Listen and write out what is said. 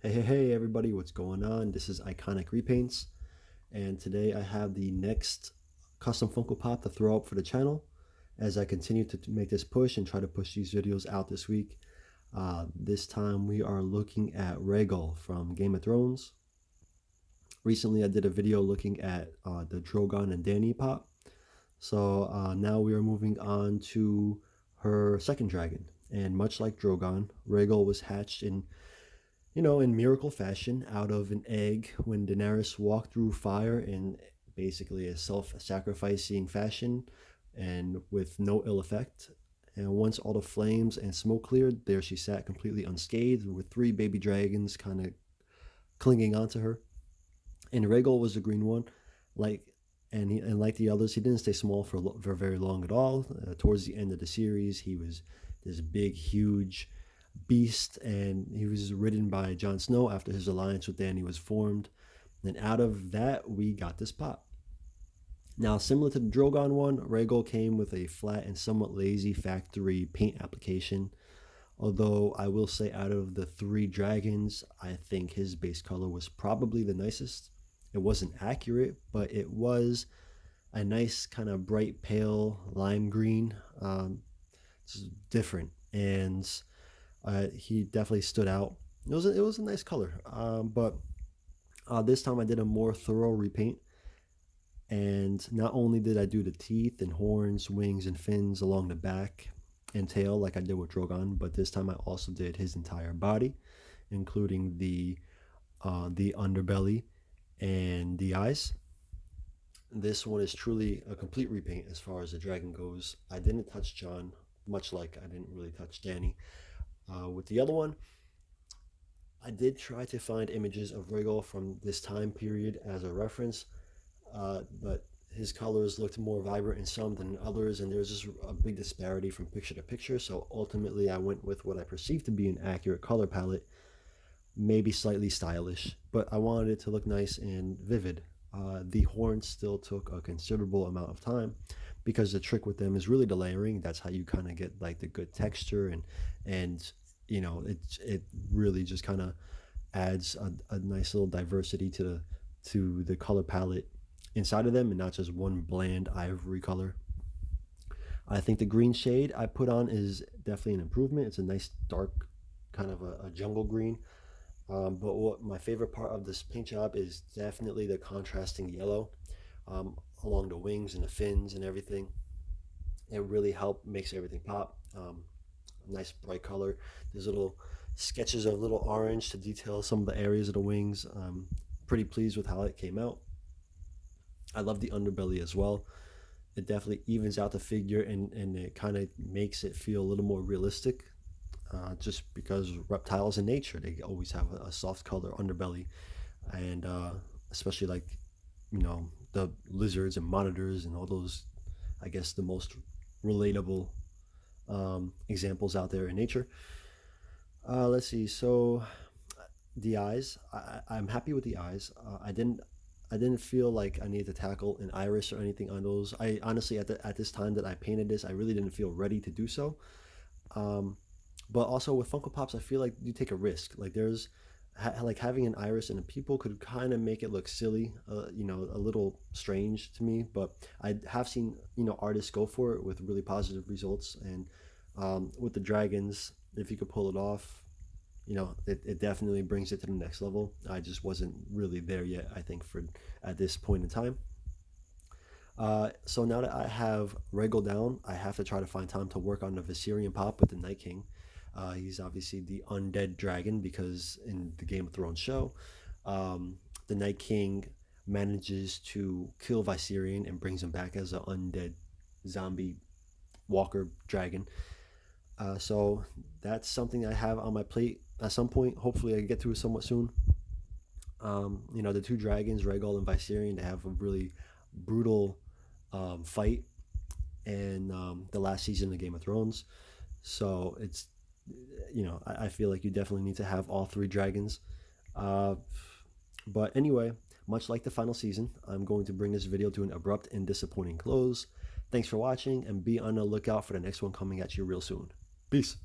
Hey everybody, what's going on? This is Iconic Repaints, and today I have the next custom Funko Pop to throw up for the channel as I continue to make this push and try to push these videos out this week. This time we are looking at Rheagal from Game of Thrones. Recently I did a video looking at the Drogon and Dany pop, so now we are moving on to her second dragon. And much like Drogon, Rhaegal was hatched in miracle fashion out of an egg when Daenerys walked through fire in basically a self-sacrificing fashion and with no ill effect. And once all the flames and smoke cleared, there she sat completely unscathed with three baby dragons kind of clinging onto her. And Rhaegal was the green one, like and like the others, he didn't stay small for very long at all. Towards the end of the series, he was this big, huge beast, and he was ridden by Jon Snow after his alliance with Dany was formed. And out of that, we got this pop. Now, similar to the Drogon one, Rhaegal came with a flat and somewhat lazy factory paint application. Although I will say, out of the three dragons, I think his base color was probably the nicest. It wasn't accurate, but it was a nice kind of bright pale lime green. It's different, and he definitely stood out. It was a nice color, but this time I did a more thorough repaint, and not only did I do the teeth and horns, wings, and fins along the back and tail like I did with Drogon, but this time I also did his entire body, including the underbelly and the eyes. This one is truly a complete repaint as far as the dragon goes. I didn't touch Jon, much like I didn't really touch Dany. With the other one, I did try to find images of Rhaegal from this time period as a reference, but his colors looked more vibrant in some than in others, and there's just a big disparity from picture to picture. So ultimately, I went with what I perceived to be an accurate color palette, maybe slightly stylish, but I wanted it to look nice and vivid. The horns still took a considerable amount of time because the trick with them is really the layering. That's how you kind of get like the good texture, and it really just kind of adds a nice little diversity to the color palette inside of them, and not just one bland ivory color. I think the green shade I put on is definitely an improvement. It's a nice dark kind of a jungle green. But what my favorite part of this paint job is definitely the contrasting yellow along the wings and the fins and everything. It really helped makes everything pop. Nice bright color. There's little sketches of little orange to detail some of the areas of the wings. Pretty pleased with how it came out. I love the underbelly as well. It definitely evens out the figure, and it kind of makes it feel a little more realistic. Just because reptiles in nature, they always have a soft color underbelly, and especially like the lizards and monitors and all those, I guess, the most relatable examples out there in nature. Let's see. So the eyes, I'm happy with the eyes. I didn't feel like I needed to tackle an iris or anything on those. I honestly, at this time that I painted this, I really didn't feel ready to do so. Um, but also with Funko Pops, I feel like you take a risk. Like like having an iris in a pupil could kind of make it look silly, a little strange to me. But I have seen artists go for it with really positive results, and with the dragons, if you could pull it off, it definitely brings it to the next level. I just wasn't really there yet, I think, for at this point in time. So now that I have Rhaegal down, I have to try to find time to work on the Viserion pop with the Night King. He's obviously the undead dragon because in the Game of Thrones show, the Night King manages to kill Viserion and brings him back as an undead zombie walker dragon. So that's something I have on my plate at some point. Hopefully, I get to it somewhat soon. The two dragons, Rhaegal and Viserion, they have a really brutal fight in the last season of Game of Thrones. So it's, I feel like you definitely need to have all three dragons. Uh, but anyway, much like the final season, I'm going to bring this video to an abrupt and disappointing close. Thanks for watching, and be on the lookout for the next one coming at you real soon. Peace.